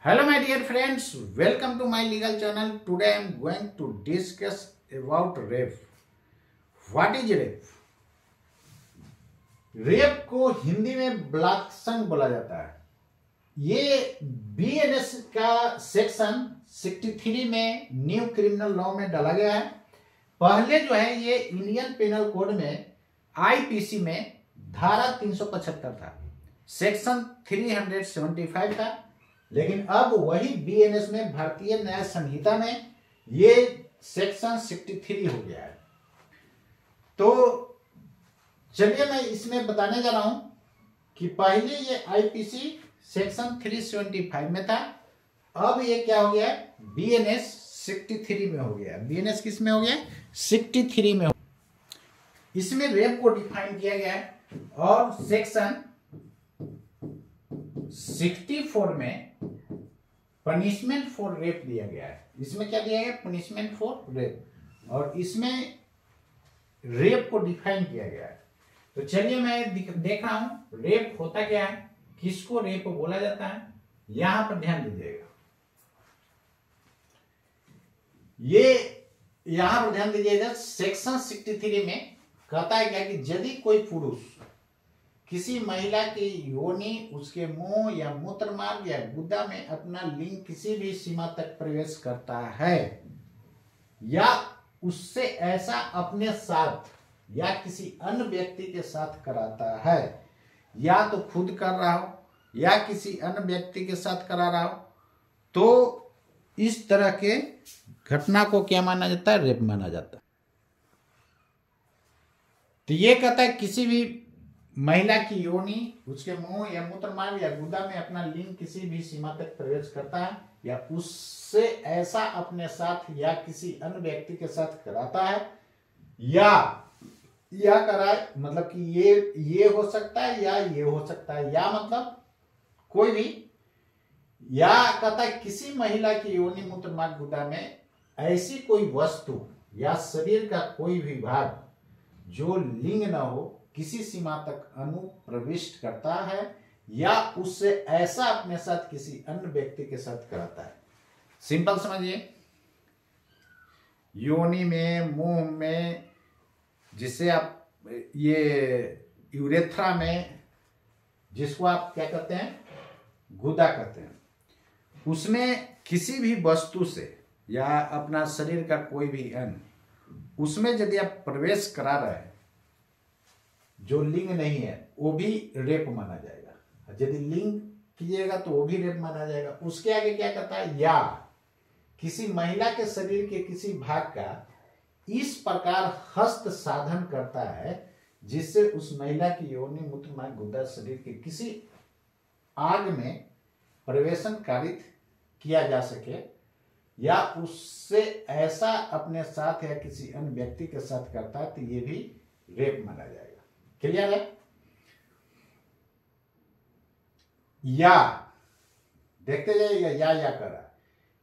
Hello my dear friends, welcome to my legal channel. Today I am going to discuss about rape. What is rape? Rape को हिंदी में बलात्संग बोला जाता है। ये BNS का section 63 में न्यू क्रिमिनल लॉ में डाला गया है। पहले जो है ये इंडियन पेनल कोड में आईपीसी में धारा 375 था, सेक्शन 375 था, लेकिन अब वही बीएनएस में भारतीय न्याय संहिता में ये सेक्शन 63 हो गया है। तो चलिए मैं इसमें बताने जा रहा हूं कि पहले ये आईपीसी सेक्शन 375 में था, अब ये क्या हो गया है, बीएनएस 63 में हो गया। बीएनएस किस में हो गया, 63 में हो। इसमें रेप को डिफाइन किया गया है और सेक्शन 64 में पनिशमेंट फॉर रेप दिया गया है। इसमें क्या दिया गया, पनिशमेंट फॉर रेप, और इसमें रेप को डिफाइन किया गया है। तो चलिए मैं देख रहा हूं रेप होता क्या है, किसको रेप बोला जाता है, यहां पर ध्यान दीजिएगा। ये यहां पर ध्यान दीजिएगा, सेक्शन 63 में कहता है क्या कि यदि कोई पुरुष किसी महिला की योनि, उसके मुंह या मूत्र मार्ग या गुदा में अपना लिंग किसी भी सीमा तक प्रवेश करता है या उससे ऐसा अपने साथ या किसी अन्य व्यक्ति के साथ कराता है, या तो खुद कर रहा हो या किसी अन्य व्यक्ति के साथ करा रहा हो, तो इस तरह के घटना को क्या माना जाता है, रेप माना जाता है। तो ये कहता है किसी भी महिला की योनि, उसके मुंह या मूत्र मार्ग या गुदा में अपना लिंग किसी भी सीमा तक प्रवेश करता है या उससे ऐसा अपने साथ या किसी अन्य व्यक्ति के साथ कराता है या कराए, मतलब कि ये हो सकता है या ये हो सकता है, या मतलब कोई भी, या कहता है किसी महिला की योनि, मूत्र मार्ग, गुदा में ऐसी कोई वस्तु या शरीर का कोई भी भाग जो लिंग न हो किसी सीमा तक अनुप्रविष्ट करता है या उससे ऐसा अपने साथ किसी अन्य व्यक्ति के साथ कराता है। सिंपल समझिए, योनि में, मुंह में, जिसे आप ये यूरेथ्रा में, जिसको आप क्या कहते हैं, गुदा कहते हैं, उसमें किसी भी वस्तु से या अपना शरीर का कोई भी अंग, उसमें यदि आप प्रवेश करा रहे हैं जो लिंग नहीं है, वो भी रेप माना जाएगा। यदि लिंग कीजिएगा तो वो भी रेप माना जाएगा। उसके आगे क्या कहता है, या किसी महिला के शरीर के किसी भाग का इस प्रकार हस्त साधन करता है जिससे उस महिला की योनि, मूत्र मार्ग, गुदा शरीर के किसी आग में प्रवेशन कारित किया जा सके या उससे ऐसा अपने साथ या किसी अन्य व्यक्ति के साथ करता है, तो ये भी रेप माना जाएगा। क्लियर है? या देखते जाइएगा, या करा,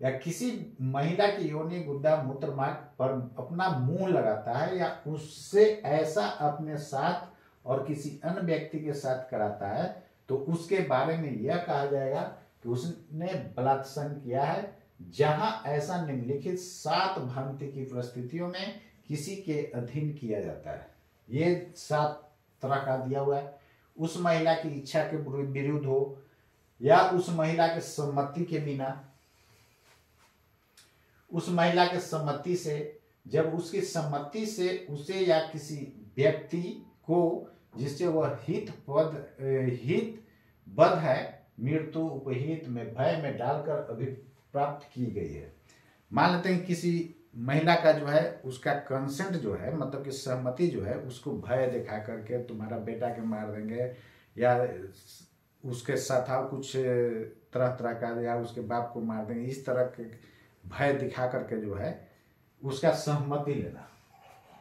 या किसी महिला की योनि, गुदा, मूत्र मार्ग पर अपना मुंह लगाता है या उससे ऐसा अपने साथ और किसी अन्य व्यक्ति के साथ कराता है, तो उसके बारे में यह कहा जाएगा कि उसने बलात्संग किया है, जहां ऐसा निम्नलिखित 7 भ्रांति की परिस्थितियों में किसी के अधीन किया जाता है। ये 7 तरह का दिया हुआ है। उस महिला की इच्छा के विरुद्ध हो या उस महिला के सम्मति के बिना, उस महिला के सम्मति से, जब उसकी सम्मति से उसे या किसी व्यक्ति को जिससे वह हितबद्ध है, मृत्यु, उपहित में, भय में डालकर अभिप्राप्त की गई है। मान लेते हैं किसी महिला का जो है उसका कंसेंट जो है, मतलब कि सहमति जो है, उसको भय दिखा करके तुम्हारा बेटा के मार देंगे या उसके साथ कुछ तरह तरह का, या उसके बाप को मार देंगे, इस तरह के भय दिखा करके जो है उसका सहमति लेना,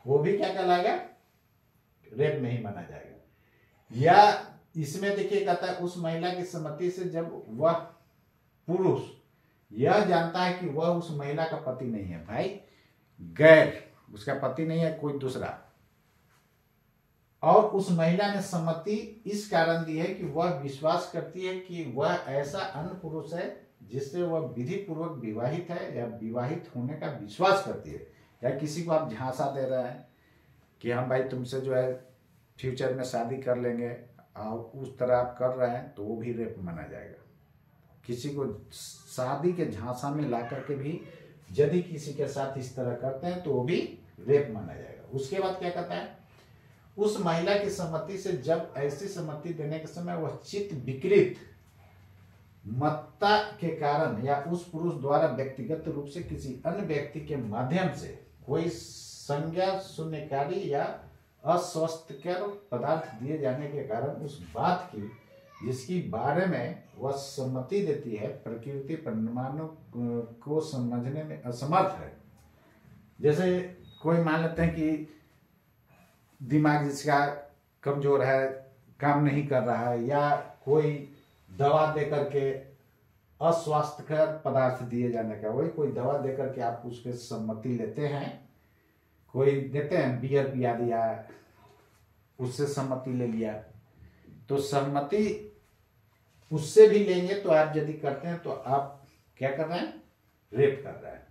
वो भी क्या कहलाएगा, रेप में ही माना जाएगा। या इसमें देखिए कहता है उस महिला की सहमति से जब वह पुरुष यह जानता है कि वह उस महिला का पति नहीं है, भाई गैर, उसका पति नहीं है, कोई दूसरा, और उस महिला ने सम्मति इस कारण दी है कि वह विश्वास करती है कि वह ऐसा अन्य पुरुष है जिससे वह विधि पूर्वक विवाहित है या विवाहित होने का विश्वास करती है, या किसी को आप झांसा दे रहे हैं कि हम भाई तुमसे जो है फ्यूचर में शादी कर लेंगे, और उस तरह आप कर रहे हैं, तो वो भी रेप माना जाएगा। किसी को शादी के झांसा में ला करके भी यदि किसी के साथ इस तरह करते हैं तो वो भी रेप माना जाएगा। उसके बाद क्या कहता है, उस महिला की सम्मति से जब ऐसी सम्मति देने के समय वह चित्त विकृत मत्ता के कारण या उस पुरुष द्वारा व्यक्तिगत रूप से किसी अन्य व्यक्ति के माध्यम से कोई संज्ञा शून्यकारी या अस्वस्थकर पदार्थ दिए जाने के कारण उस बात की जिसकी बारे में वह सम्मति देती है प्रकृति परिमाणों को समझने में असमर्थ है। जैसे कोई मान लेते हैं कि दिमाग जिसका कमजोर है, काम नहीं कर रहा है, या कोई दवा दे करके अस्वास्थ्यकर पदार्थ दिए जाने का, वही कोई दवा दे करके आप उसके सम्मति लेते हैं, कोई देते हैं बियर पिया दिया, उससे सम्मति ले लिया, तो सम्मति उससे भी लेंगे तो आप यदि करते हैं तो आप क्या कर रहे हैं, रेप कर रहे हैं,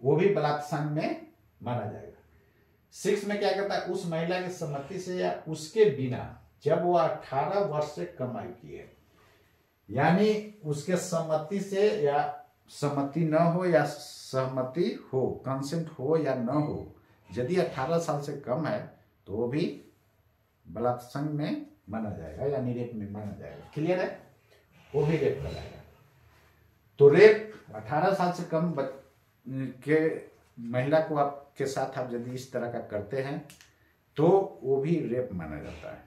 वो भी बलात्कार में माना जाएगा। 6 में क्या कहता है, उस महिला की सम्मति से या उसके बिना जब वो 18 वर्ष से कम आयु की है, यानी उसके सम्मति से या सम्मति न हो या सहमति हो, कंसेंट हो या न हो, यदि 18 साल से कम है तो वो भी बलात्कार में माना जाएगा, यानी रेप में माना जाएगा। क्लियर है, वो भी रेप कराएगा। तो रेप 18 साल से कम के महिला को आपके साथ आप यदि इस तरह का करते हैं तो वो भी रेप माना जाता है।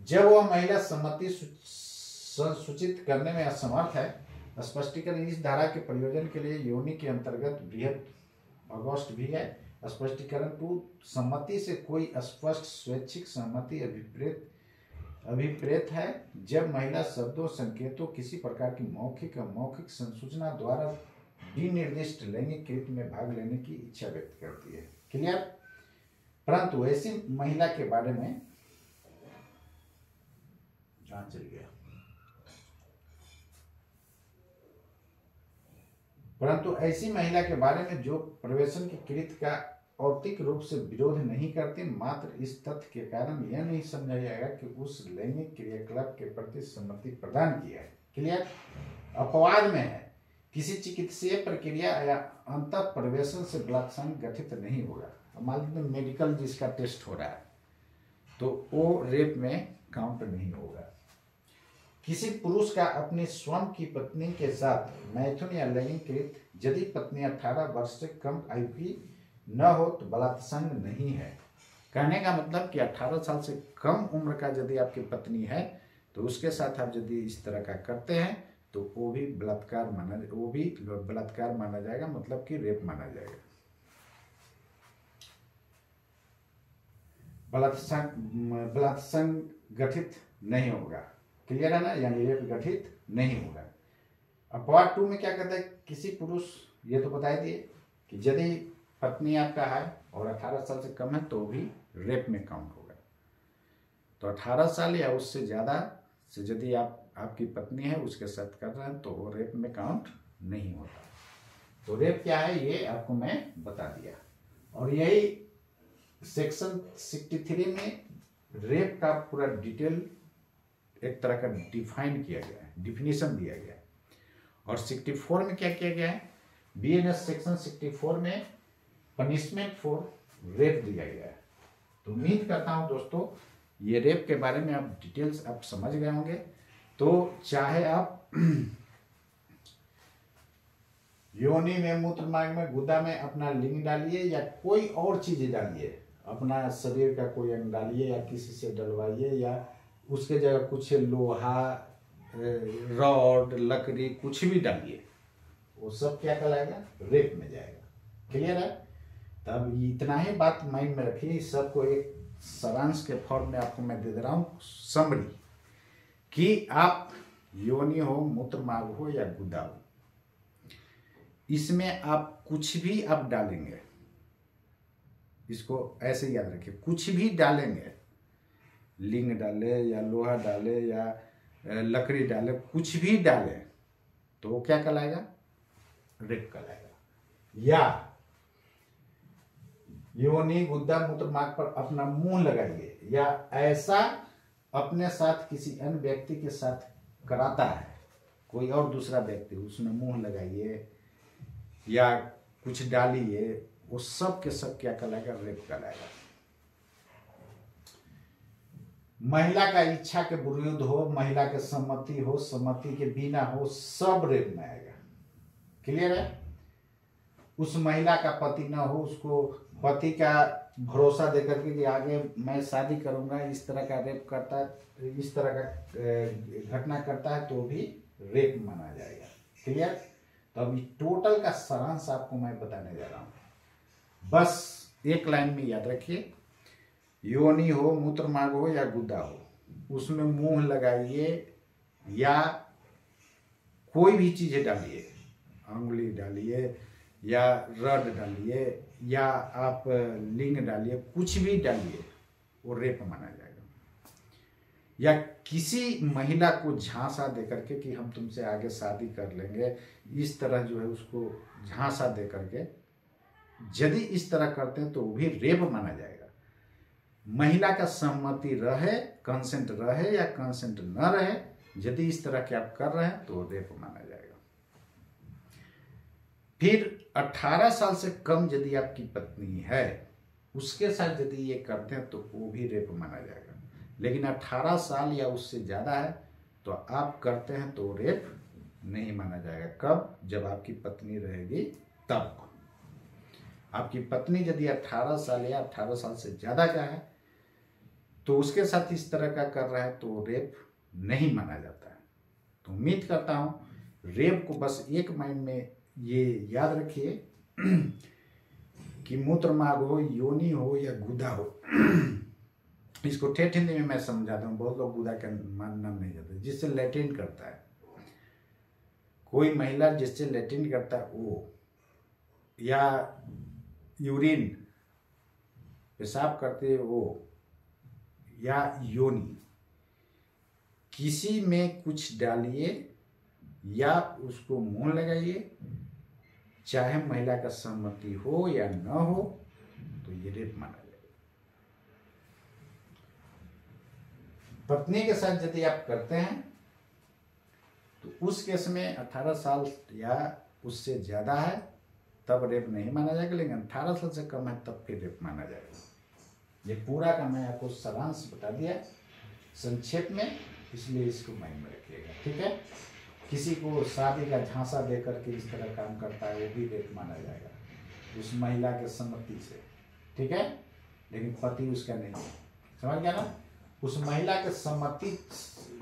जब वह महिला सम्मति सूचित करने में असमर्थ है, स्पष्टीकरण इस धारा के प्रयोजन के लिए योनि के अंतर्गत बृहद अगस्त भी है। स्पष्टीकरण 2, सम्मति से कोई स्पष्ट स्वैच्छिक सहमति अभिप्रेत है जब महिला शब्दों संकेतों किसी प्रकार की मौखिक संसूचना द्वारा विनिर्दिष्ट लैंगिक कृत्य में भाग लेने की इच्छा व्यक्त करती है। क्लियर। परंतु ऐसी महिला के बारे में जान चल गया, परंतु ऐसी महिला के बारे में जो प्रवेशन के कृत्य का औतिक रूप से विरोध नहीं करती, मात्र इस तथ्य के कारण यह नहीं समझा जाएगा कि उस लैंगिक क्रियाकलाप के प्रति सम्मति प्रदान किया है। क्लियर। अपवाद में है, किसी चिकित्सीय प्रक्रिया या अंत प्रवेशन से बलात्कार गठित नहीं होगा। मान लीजिए मेडिकल जिसका टेस्ट हो रहा है तो वो रेप में काउंट नहीं होगा। किसी पुरुष का अपनी स्वयं की पत्नी के साथ मैथुन या लैंगिक कृत्य यदि पत्नी 18 वर्ष से कम आयु की न हो तो बलात्कार नहीं है। कहने का मतलब कि 18 साल से कम उम्र का यदि आपकी पत्नी है तो उसके साथ आप यदि इस तरह का करते हैं तो वो भी बलात्कार माना जाएगा, मतलब कि रेप माना जाएगा। बलात्कार गठित नहीं होगा। क्लियर है ना, यानी रेप गठित नहीं होगा। अब पार्ट 2 में क्या कहता है, किसी पुरुष, ये तो बता दिए कि यदि पत्नी आपका है और 18 साल से कम है तो भी रेप में काउंट होगा। तो 18 साल या उससे ज़्यादा से यदि आपकी पत्नी है उसके साथ कर रहे हैं तो वो रेप में काउंट नहीं होता। तो रेप क्या है ये आपको मैं बता दिया, और यही सेक्शन 63 में रेप का पूरा डिटेल एक तरह का डिफाइन किया गया है, डिफिनीशन दिया गया है। और 64 में क्या किया गया है, बीएनएस सेक्शन 64 में पनिशमेंट फॉर रेप दिया गया है। तो उम्मीद करता हूं दोस्तों ये रेप के बारे में आप डिटेल्स आप समझ गए होंगे। तो चाहे आप योनि में, मूत्र मार्ग में, गुदा में अपना लिंग डालिए या कोई और चीज डालिए, अपना शरीर का कोई अंग डालिए या किसी से डलवाइए या उसके जगह कुछ लोहा, रॉड, लकड़ी कुछ भी डालिए, वो सब क्या कहलाएगा, रेप में जाएगा। क्लियर है। तब इतना ही बात माइंड में रखिए। इस सबको एक सारांश के फॉर्म में आपको मैं दे रहा हूँ समरी, कि आप योनि हो, मूत्र मार्ग हो या गुदा हो, इसमें आप कुछ भी आप डालेंगे, इसको ऐसे याद रखिए, कुछ भी डालेंगे, लिंग डाले या लोहा डाले या लकड़ी डाले, कुछ भी डाले तो वो क्या कहलाएगा? रेप कहलाएगा। या योनि गुद्दा मूत्र मार्ग पर अपना मुंह लगाइए, या ऐसा अपने साथ किसी अन्य व्यक्ति के साथ कराता है, कोई और दूसरा व्यक्ति, उसमें मुंह लगाइए या कुछ डालिए, वो सब के सब क्या कहलाएगा? रेप कहलाएगा। महिला का इच्छा के विरुद्ध हो, महिला के सम्मति हो, सम्मति के बिना हो, सब रेप में आएगा। क्लियर है? उस महिला का पति ना हो, उसको पति का भरोसा देकर के कि आगे मैं शादी करूंगा, इस तरह का रेप करता है, इस तरह का घटना करता है, तो भी रेप माना जाएगा। क्लियर? तो अभी टोटल का सारांश आपको मैं बताने जा रहा हूं। बस एक लाइन में याद रखिए, योनि हो, मूत्र मार्ग हो या गुद्दा हो, उसमें मुंह लगाइए या कोई भी चीजें डालिए, अंगुली डालिए या रड डालिए या आप लिंग डालिए, कुछ भी डालिए, वो रेप माना जाएगा। या किसी महिला को झांसा देकर के कि हम तुमसे आगे शादी कर लेंगे, इस तरह जो है उसको झांसा देकर के यदि इस तरह करते हैं तो वो भी रेप माना जाएगा। महिला का सम्मति रहे, कंसेंट रहे या कंसेंट न रहे, यदि इस तरह के आप कर रहे हैं तो रेप माना जाएगा। फिर 18 साल से कम यदि आपकी पत्नी है, उसके साथ यदि ये करते हैं तो वो भी रेप माना जाएगा। लेकिन 18 साल या उससे ज्यादा है तो आप करते हैं तो रेप नहीं माना जाएगा। कब? जब आपकी पत्नी रहेगी तब। आपकी पत्नी यदि 18 साल या 18 साल से ज्यादा का है तो उसके साथ इस तरह का कर रहा है तो रेप नहीं माना जाता है। तो उम्मीद करता हूं रेप को बस एक माइंड में ये याद रखिए कि मूत्र मार्ग हो, योनि हो या गुदा हो, इसको ठेठ हिंदी में मैं समझाता हूँ, बहुत लोग गुदा का नाम नहीं जाते, जिससे लैट्रिन करता है, कोई महिला जिससे लैट्रिन करता है वो, या यूरिन पेशाब करते वो, या योनि, किसी में कुछ डालिए या उसको मुंह लगाइए, चाहे महिला का सम्मति हो या न हो, तो ये रेप माना जाएगा। पत्नी के साथ यदि आप करते हैं तो उस केस में 18 साल या उससे ज्यादा है तब रेप नहीं माना जाएगा, लेकिन 18 साल से कम है तब फिर रेप माना जाएगा। ये पूरा का मैं आपको सारांश बता दिया संक्षेप में, इसलिए इसको माइंड में रखिएगा। ठीक है? किसी को शादी का झांसा देकर के इस तरह काम करता है वो भी रेप माना जाएगा, उस महिला के सम्मति से। ठीक है? लेकिन पति उसका नहीं है। समझ गया ना? उस महिला के सम्मति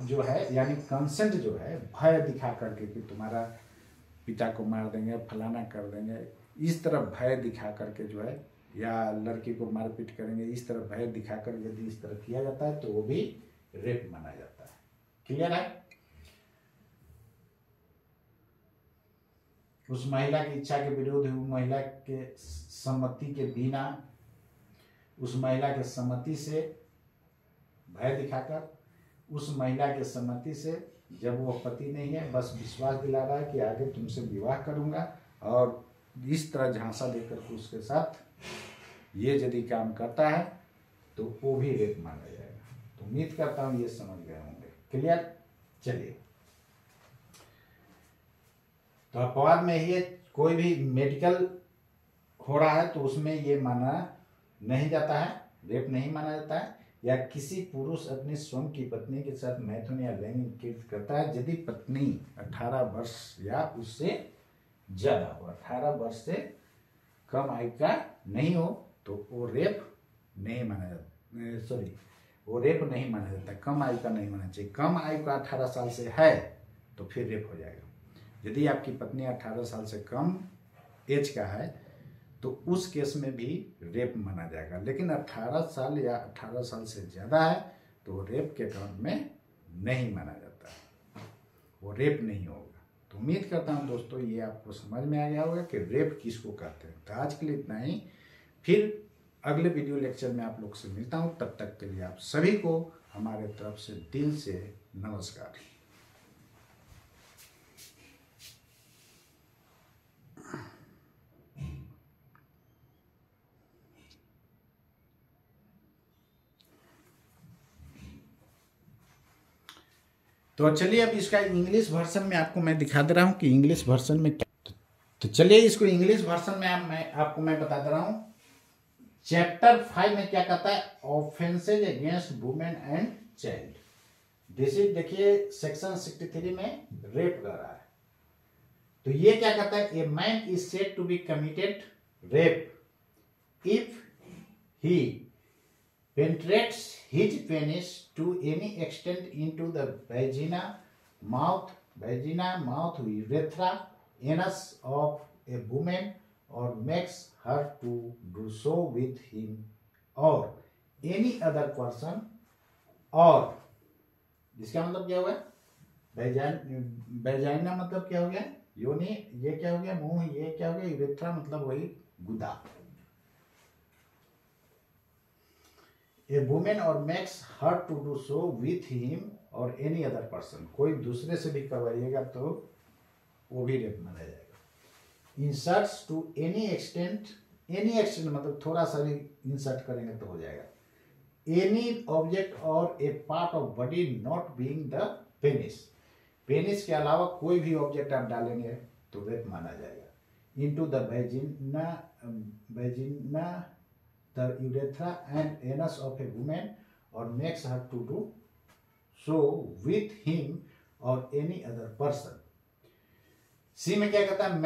जो है, यानी कंसेंट जो है, भय दिखा करके कि तुम्हारा पिता को मार देंगे, फलाना कर देंगे, इस तरह भय दिखा करके जो है, या लड़की को मारपीट करेंगे, इस तरह भय दिखाकर यदि इस तरह किया जाता है तो वो भी रेप माना जाता है। क्लियर है? उस महिला की इच्छा के विरुद्ध, महिला के सम्मति के बिना, उस महिला के सम्मति से भय दिखाकर, उस महिला के सम्मति से, जब वो पति नहीं है, बस विश्वास दिला रहा है कि आगे तुमसे विवाह करूंगा, और इस तरह झांसा देकर के उसके साथ ये यदि काम करता है तो वो भी रेप माना जाएगा। तो उम्मीद करता हूं ये समझ गए होंगे। क्लियर? चलिए, तो अपवाद में ही कोई भी मेडिकल हो रहा है तो उसमें ये माना नहीं जाता है, रेप नहीं माना जाता है। या किसी पुरुष अपनी स्वयं की पत्नी के साथ मैथुन या लैंगिक कृत्य करता है, यदि पत्नी 18 वर्ष या उससे ज्यादा हो, 18 वर्ष से कम आयु का नहीं हो, तो वो रेप नहीं माना जाता। सॉरी, वो रेप नहीं माना जाता, कम आयु का नहीं माना चाहिए। कम आयु का 18 साल से है तो फिर रेप हो जाएगा। यदि आपकी पत्नी 18 साल से कम एज का है तो उस केस में भी रेप माना जाएगा। लेकिन 18 साल या 18 साल से ज़्यादा है तो रेप के अकाउंट में नहीं माना जाता है, वो रेप नहीं होगा। तो उम्मीद करता हूँ दोस्तों ये आपको समझ में आ गया होगा कि रेप किसको कहते हैं। तो आज के लिए इतना ही, फिर अगले वीडियो लेक्चर में आप लोग से मिलता हूँ। तब तक के लिए आप सभी को हमारे तरफ से दिल से नमस्कार। तो चलिए अब इसका इंग्लिश वर्जन में आपको मैं दिखा दे रहा हूँ कि इंग्लिश वर्जन में क्या। तो चलिए इसको इंग्लिश वर्जन में मैं बता दे रहा हूँ। चैप्टर 5 में क्या कहता है, offences against women and child. This is, देखिए सेक्शन 63 में रेप कर रहा है। तो ये क्या कहता है, a man is said to be committed rape if he penetrates his penis to any extent into the vagina, mouth, urethra, anus of a woman, or makes her to do so with him or any other person, और इसका मतलब क्या हुआ, vagina मतलब क्या हो गया, योनि, ये क्या हो गया, मुंह, ये क्या हो गया, यूरेथ्रा मतलब वही गुदा। A woman or makes her to do so with him or any other person, कोई दूसरे से भी करवाइएगा तो वो भी रेप माना जाएगा। Inserts to any extent मतलब थोड़ा सा भी इंसर्ट करेंगे तो हो जाएगा। Any object or a part of body not being the penis, penis के अलावा कोई भी ऑब्जेक्ट आप डालेंगे तो रेप माना जाएगा। Into the vagina, the urethra and anus of a woman, or makes her to do so with him or any other person. सी में क्या कहता है,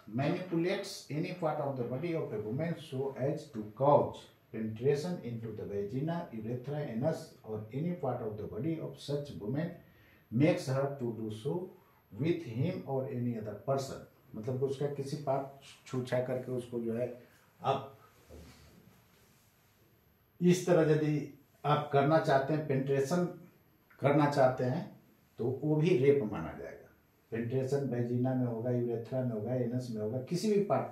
manipulates any part of the body of a woman so as to cause penetration into the vagina, urethra, anus, or any part of the body of such woman, makes her to do so with him or any other person। मतलब उसका किसी part छूछा करके उसको जो है आप इस तरह यदि आप करना चाहते हैं, पेंट्रेशन करना चाहते हैं तो वो भी रेप माना जाएगा। पेंट्रेशन वेजिना में होगा, यूरेथ्रा में होगा, एनस में होगा, किसी भी पार्ट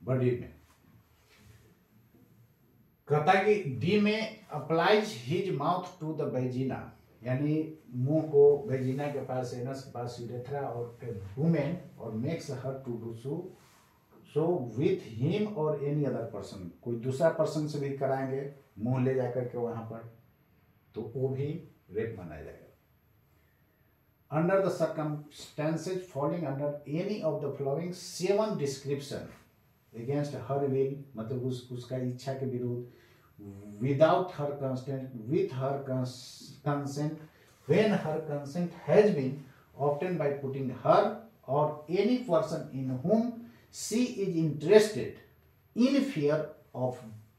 बॉडी में। कहता है कि डी में applies his mouth to the vagina, यानी मुंह को वेजिना के पास, एनस के पास, यूरेथ्रा और वुमेन, और makes her to do so with him और एनी अदर पर्सन, कोई दूसरा पर्सन से भी कराएंगे मुंह ले जाकर के वहां पर, तो वो भी रेप माना जाएगा। Under the circumstances falling under any of the following 7 description against her will, मतलब उसका इच्छा के विरुद्ध, without her consent, with her consent, when her consent has been obtained by putting her or any person in हुम she is interested in fear of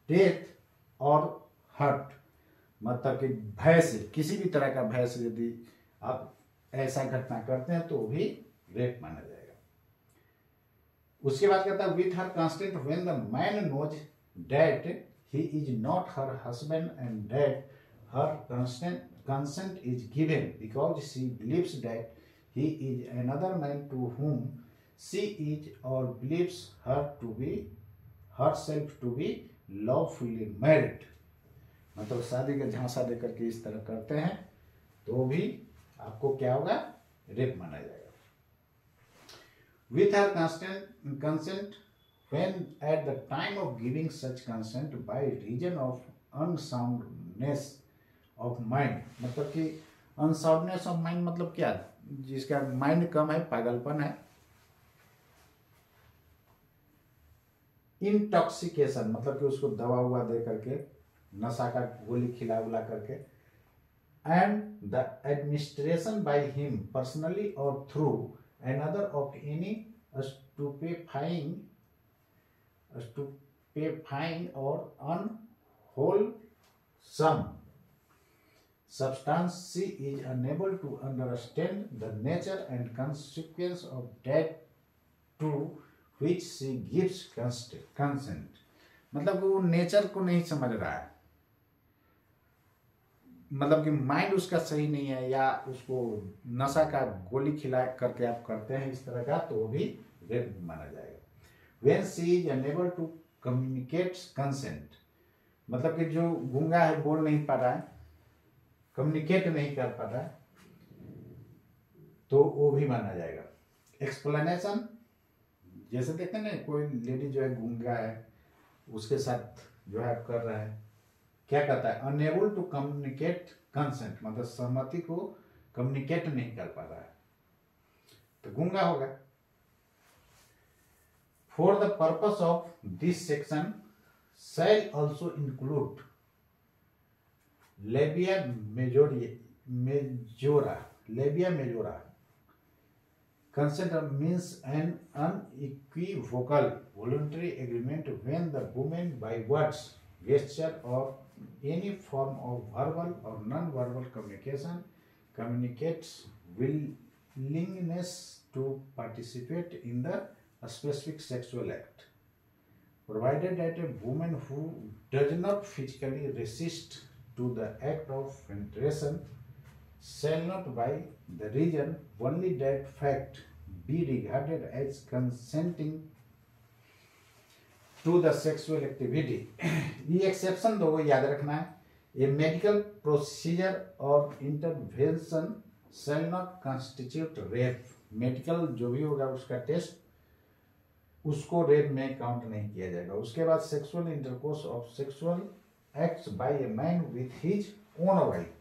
death or hurt, मतलब कि भय से, किसी भी तरह का भय से यदि आप ऐसा घटना करते हैं तो भी रेप माना जाएगा। उसके बाद कहता है with her consent when the man knows that he is not her husband and that her consent is given because she believes that he is another man to whom she is or believes herself to be lawfully married, मतलब शादी का झांसा देकर के इस तरह करते हैं तो भी आपको क्या होगा, रेप माना जाएगा। With her consent when at the time of giving such consent by reason of unsoundness of mind, मतलब कि unsoundness of mind मतलब क्या, जिसका माइंड कम है, पागलपन है। इंटॉक्सिकेशन मतलब कि उसको दवा हुआ दे करके, नशा का गोली खिला उला करके, and the administration by him personally और थ्रू अनदर ऑफ एनी स्टुपेफाइंग और unwholesome substance, she is unable to understand the nature and consequence of that to which she gives consent, मतलब कि वो नेचर को नहीं समझ रहा है, मतलब कि माइंड उसका सही नहीं है, या उसको नशा का गोली खिला करके आप करते हैं इस तरह का, तो वो भी रेप माना जाएगा। When she is unable to communicate consent, मतलब कि जो गूंगा है, बोल नहीं पा रहा है, कम्युनिकेट नहीं कर पा रहा है, तो वो भी माना जाएगा। एक्सप्लेनेशन, जैसे देखते हैं ना, कोई लेडी जो है गूंगा है, उसके साथ जो है कर रहा है, क्या कहता है, अनएबल टू कम्युनिकेट कंसेंट, मतलब सहमति को कम्युनिकेट नहीं कर पा रहा है, तो गूंगा होगा। For the purpose of this section shall also include labia majora consent means an unequivocal voluntary agreement when the woman by words, gesture or any form of verbal or non-verbal communication communicates willingness to participate in the specific sexual act, provided that a woman who does not physically resist to the act of penetration shall not by the reason only that fact be regarded as consenting to the sexual activity. ये exception दो याद रखना है, ए medical procedure और intervention shall not constitute rape. Medical जो भी होगा उसका टेस्ट, उसको रेप में काउंट नहीं किया जाएगा। उसके बाद sexual intercourse of sexual acts by a man with his own wife,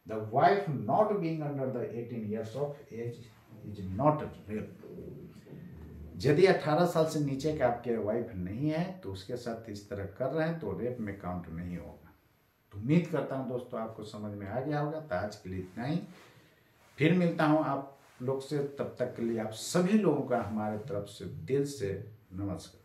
the wife not being under the 18 years of age is not rape. यदि 18 साल से नीचे के आपके वाइफ नहीं है तो उसके साथ इस तरह कर रहे हैं तो रेप में काउंट नहीं होगा। तो उम्मीद करता हूं दोस्तों आपको समझ में आ गया होगा। तो आज के लिए इतना ही, फिर मिलता हूं आप लोग से, तब तक के लिए आप सभी लोगों का हमारे तरफ से दिल से नमस्कार।